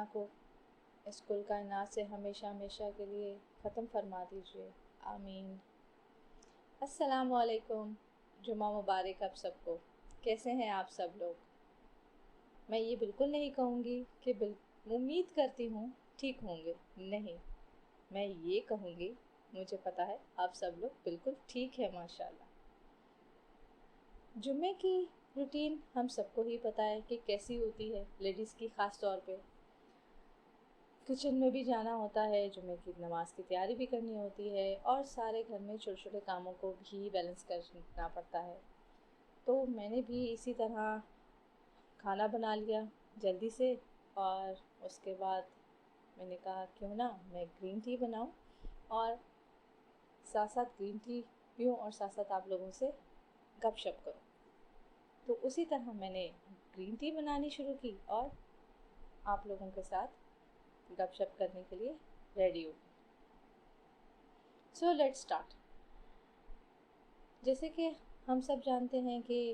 Corona کو اس کل کائنات سے ہمیشہ ہمیشہ کے لیے ختم فرما دیجیے، آمین۔ السلام علیکم، جمعہ مبارک آپ سب کو۔ کیسے ہیں آپ سب لوگ؟ میں یہ بالکل نہیں کہوں گی کہ امید کرتی ہوں ٹھیک ہوں گے، نہیں، میں یہ کہوں گی مجھے پتا ہے آپ سب لوگ بالکل ٹھیک ہے ماشاءاللہ۔ جمعے کی روٹین ہم سب کو ہی پتہ ہے کہ کیسی ہوتی ہے، لیڈیز کی خاص طور پہ کچن میں بھی جانا ہوتا ہے، جمعے کی نماز کی تیاری بھی کرنی ہوتی ہے، اور سارے گھر میں چھوٹے چھوٹے کاموں کو بھی بیلنس کرنا پڑتا ہے۔ تو میں نے بھی اسی طرح کھانا بنا لیا جلدی سے، اور اس کے بعد میں نے کہا کیوں نہ میں گرین ٹی بناؤں اور ساتھ ساتھ گرین ٹی پیوں اور ساتھ ساتھ آپ لوگوں سے گپ شپ کروں۔ تو اسی طرح میں نے گرین ٹی بنانی شروع کی اور آپ لوگوں کے ساتھ گپ شپ کرنے کے لیے ریڈی ہو گئی۔ So let's start. جیسے کہ ہم سب جانتے ہیں کہ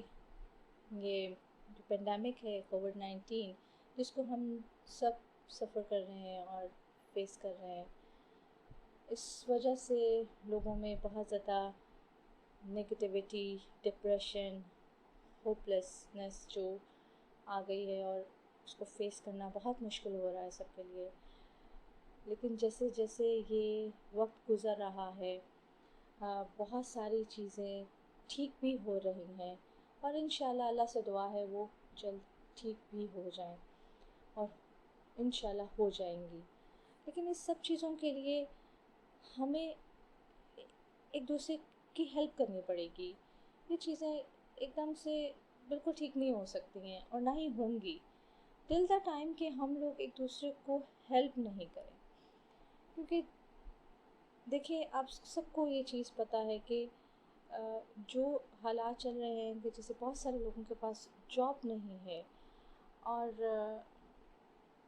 یہ جو پینڈیمک ہے کووڈ-19، جس کو ہم سب سفر کر رہے ہیں اور فیس کر رہے ہیں، اس وجہ سے لوگوں میں بہت زیادہ نگیٹیوٹی، ڈپریشن، ہوپلیسنس جو آ گئی ہے، اور اس کو فیس کرنا بہت مشکل ہو رہا ہے سب کے لیے۔ لیکن جیسے جیسے یہ وقت گزر رہا ہے، بہت ساری چیزیں ٹھیک بھی ہو رہی ہیں، اور انشاءاللہ اللہ سے دعا ہے وہ جلد ٹھیک بھی ہو جائیں، اور انشاءاللہ ہو جائیں گی۔ لیکن اس سب چیزوں کے لیے ہمیں ایک دوسرے کی ہیلپ کرنی پڑے گی۔ یہ چیزیں ایک دم سے بالکل ٹھیک نہیں ہو سکتی ہیں، اور نہ ہی ہوں گی ٹل دا ٹائم کہ ہم لوگ ایک دوسرے کو ہیلپ نہیں کریں۔ کیونکہ دیکھیے، آپ سب کو یہ چیز پتہ ہے کہ جو حالات چل رہے ہیں کہ جیسے بہت سارے لوگوں کے پاس جاب نہیں ہے، اور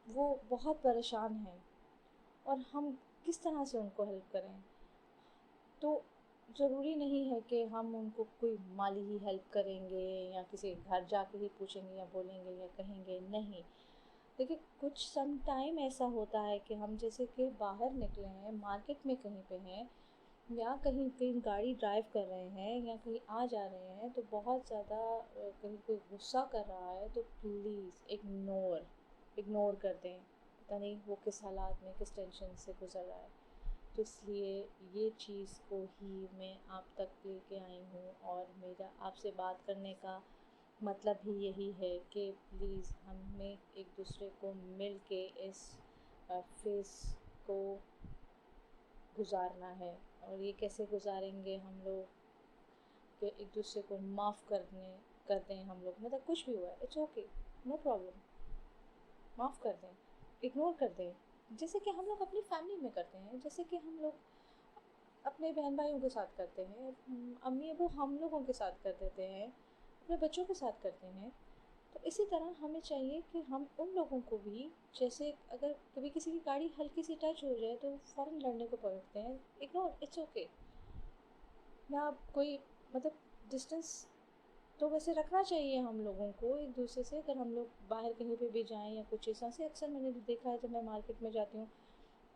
وہ بہت پریشان ہیں، اور ہم کس طرح سے ان کو ہیلپ کریں؟ تو ضروری نہیں ہے کہ ہم ان کو کوئی مالی ہی ہیلپ کریں گے، یا کسی گھر جا کے ہی پوچھیں گے یا بولیں گے یا کہیں گے، نہیں۔ دیکھیے، کچھ سم ٹائم ایسا ہوتا ہے کہ ہم جیسے کہ باہر نکلے ہیں، مارکیٹ میں کہیں پہ ہیں، یا کہیں گاڑی ڈرائیو کر رہے ہیں، یا کہیں آ جا رہے ہیں، تو بہت زیادہ کہیں کوئی غصہ کر رہا ہے تو پلیز اگنور کر دیں۔ پتہ نہیں وہ کس حالات میں، کس ٹینشن سے گزر رہا ہے۔ تو اس لیے یہ چیز کو ہی میں آپ تک لے کے آئی ہوں، اور میرا آپ سے بات کرنے کا مطلب ہی یہی ہے کہ پلیز ہمیں ایک دوسرے کو مل کے اس فیز کو گزارنا ہے۔ اور یہ کیسے گزاریں گے ہم لوگ؟ کہ ایک دوسرے کو معاف کر دیں ہم لوگ، مطلب کچھ بھی ہوا ہے، اٹس اوکے، نو پرابلم، معاف کر دیں، اگنور کر دیں، جیسے کہ ہم لوگ اپنی فیملی میں کرتے ہیں، جیسے کہ ہم لوگ اپنے بہن بھائیوں کے ساتھ کرتے ہیں، امی ابو ہم لوگوں کے ساتھ کر دیتے ہیں، اپنے بچوں کے ساتھ کرتے ہیں۔ تو اسی طرح ہمیں چاہیے کہ ہم ان لوگوں کو بھی، جیسے اگر کبھی کسی کی گاڑی ہلکی سی ٹچ ہو جائے تو فوراً لڑنے کو پڑتے ہیں، اگنور، اٹس اوکے۔ یا کوئی مطلب ڈسٹینس تو ویسے رکھنا چاہیے ہم لوگوں کو ایک دوسرے سے، اگر ہم لوگ باہر کہیں پہ بھی جائیں یا کچھ ایسا سے، اکثر میں نے دیکھا ہے جب میں مارکیٹ میں جاتی ہوں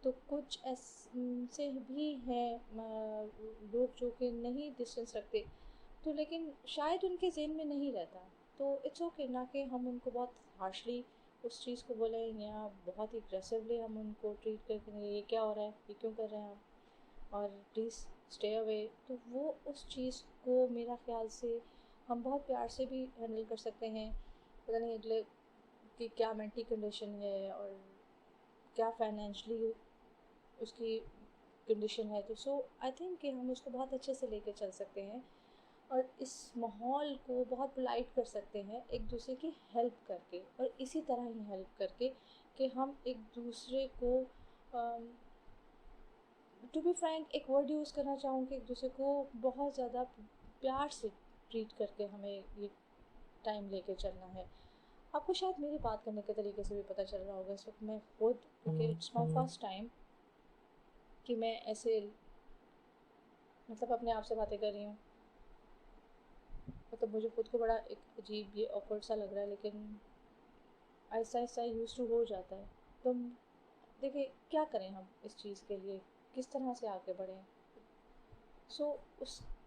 تو کچھ ایسے بھی ہیں لوگ جو کہ نہیں ڈسٹینس رکھتے، تو لیکن شاید ان کے ذہن میں نہیں رہتا، تو اٹس اوکے، نہ کہ ہم ان کو بہت ہارشلی اس چیز کو بولیں، یا بہت ہی اگریسولی ہم ان کو ٹریٹ کر کے یہ کیا ہو رہا ہے، یہ کیوں کر رہے ہیں آپ، اور پلیز اسٹے اوے۔ تو وہ اس چیز کو میرا خیال سے ہم بہت پیار سے بھی ہینڈل کر سکتے ہیں۔ پتہ نہیں اگلے کی کیا مینٹل کنڈیشن ہے اور کیا فائنینشلی اس کی کنڈیشن ہے، تو سو آئی تھنک کہ ہم اس کو بہت اچھے سے لے کے چل سکتے ہیں، اور اس ماحول کو بہت پولائٹ کر سکتے ہیں ایک دوسرے کی ہیلپ کر کے، اور اسی طرح ہی ہیلپ کر کے کہ ہم ایک دوسرے کو ٹو بی فرینک ایک ورڈ یوز کرنا چاہوں کہ ایک دوسرے کو بہت زیادہ پیار سے ٹریٹ کر کے ہمیں یہ ٹائم لے کے چلنا ہے۔ آپ کو شاید میری بات کرنے کے طریقے سے بھی پتہ چل رہا ہوگا اس وقت میں خود، کیونکہ اٹس مائی فرسٹ ٹائم کہ میں ایسے مطلب اپنے آپ سے باتیں کر رہی ہوں، مطلب مجھے خود کو بڑا ایک عجیب یہ آکورڈ سا لگ رہا ہے، لیکن آہستہ آہستہ یوز ٹو ہو جاتا ہے۔ تو دیکھیں کیا کریں ہم اس چیز کے لیے، کس طرح سے آگے بڑھیں.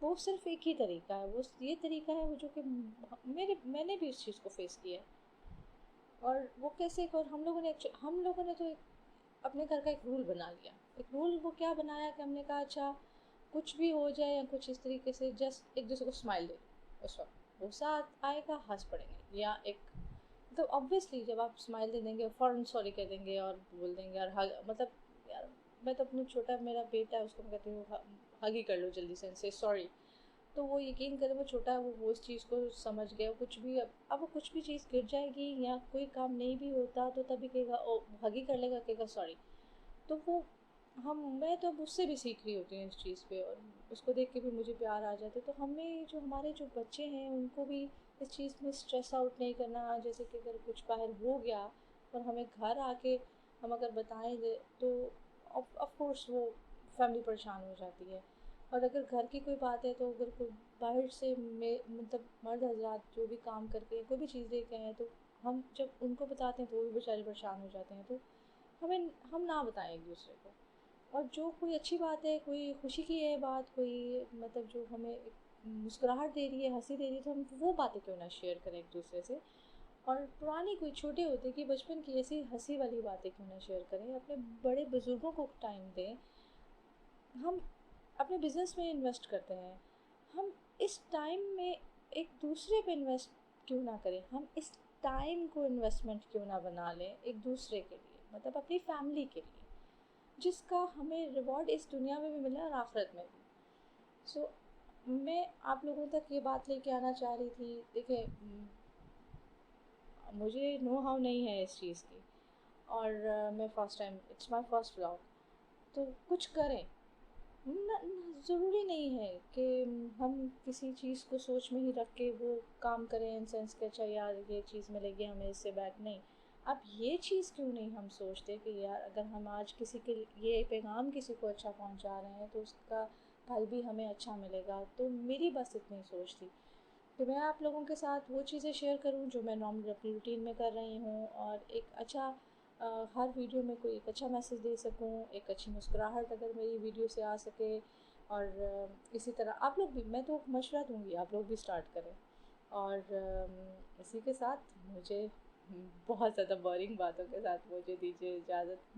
وہ صرف ایک ہی طریقہ ہے، وہ یہ طریقہ ہے وہ جو کہ میں نے بھی اس چیز کو فیس کیا ہے. اور وہ کیسے، اور ہم لوگوں نے تو اپنے گھر کا ایک رول بنا لیا. ایک رول وہ کیا بنایا کہ ہم نے کہا اچھا کچھ بھی ہو جائے یا کچھ اس طریقے سے جسٹ ایک دوسرے کو اسمائل دے. اس وقت غصہ آئے گا ہنس پڑیں گے، یا ایک تو obviously جب آپ اسمائل دے دیں گے فوراً سوری کہہ دیں گے اور بول دیں گے. اور مطلب یار میں تو اپنا چھوٹا میرا بیٹا ہے اس کو میں کہتی ہوں ہگ ہی کر لو جلدی سے سوری. تو وہ یقین کرے وہ چھوٹا ہے، وہ اس چیز کو سمجھ گیا. کچھ بھی اب وہ کچھ بھی چیز گر جائے گی یا کوئی کام نہیں بھی ہوتا تو تبھی کہے گا ہگ ہی کر لے گا، کہے گا سوری. تو وہ میں تو اب اس سے بھی سیکھ رہی ہوتی ہوں اس چیز پہ، اور اس کو دیکھ کے بھی مجھے پیار آ جاتا ہے. تو ہمیں ہمارے جو بچے ہیں ان کو بھی اس چیز میں اسٹریس آؤٹ نہیں کرنا. جیسے کہ اگر کچھ باہر ہو گیا اور ہمیں گھر آ کے ہم اگر بتائیں دے تو آف کورس وہ فیملی پریشان ہو جاتی ہے. اور اگر گھر کی کوئی بات ہے تو اگر کوئی باہر سے مطلب مرد حضرات جو بھی کام کر کے کوئی بھی چیز لے کے آئے تو ہم جب ان کو بتاتے ہیں تو وہ بھی بیچارے پریشان ہو جاتے ہیں. تو ہم نہ بتائیں ایک دوسرے کو. اور جو کوئی اچھی بات ہے، کوئی خوشی کی ہے بات، کوئی مطلب جو ہمیں مسکراہٹ دے رہی ہے، ہنسی دے رہی ہے، تو ہم وہ باتیں کیوں نہ شیئر کریں ایک دوسرے سے. اور پرانی کوئی چھوٹے ہوتے کہ بچپن کی ایسی ہنسی والی باتیں کیوں نہ شیئر کریں. اپنے بڑے بزرگوں کو ٹائم دیں. ہم اپنے بزنس میں انویسٹ کرتے ہیں، ہم اس ٹائم میں ایک دوسرے پہ انویسٹ کیوں نہ کریں. ہم اس ٹائم کو انویسٹمنٹ کیوں نہ بنا لیں ایک دوسرے کے لیے، مطلب اپنی فیملی کے لیے، جس کا ہمیں ریوارڈ اس دنیا میں بھی ملا اور آخرت میں بھی. میں آپ لوگوں تک یہ بات لے کے آنا چاہ رہی تھی. دیکھیں مجھے نو ہاؤ نہیں ہے اس چیز کی، اور میں first time it's my first vlog. تو کچھ کریں. ضروری نہیں ہے کہ ہم کسی چیز کو سوچ میں ہی رکھ کے وہ کام کریں ان سینس کہ اچھا یار یہ چیز ملے گی ہمیں اس سے بیک نہیں. اب یہ چیز کیوں نہیں ہم سوچتے کہ یار اگر ہم آج کسی کے یہ پیغام کسی کو اچھا پہنچا رہے ہیں تو اس کا پھل بھی ہمیں اچھا ملے گا. تو میری بس اتنی سوچ تھی کہ میں آپ لوگوں کے ساتھ وہ چیزیں شیئر کروں جو میں نارملی اپنی روٹین میں کر رہی ہوں، اور ایک اچھا ہر ویڈیو میں کوئی ایک اچھا میسیج دے سکوں، ایک اچھی مسکراہٹ اگر میری ویڈیو سے آ سکے. اور اسی طرح آپ لوگ بھی، میں تو مشورہ دوں گی آپ لوگ بھی سٹارٹ کریں. اور اسی کے ساتھ مجھے بہت زیادہ بورنگ باتوں کے ساتھ مجھے دیجیے اجازت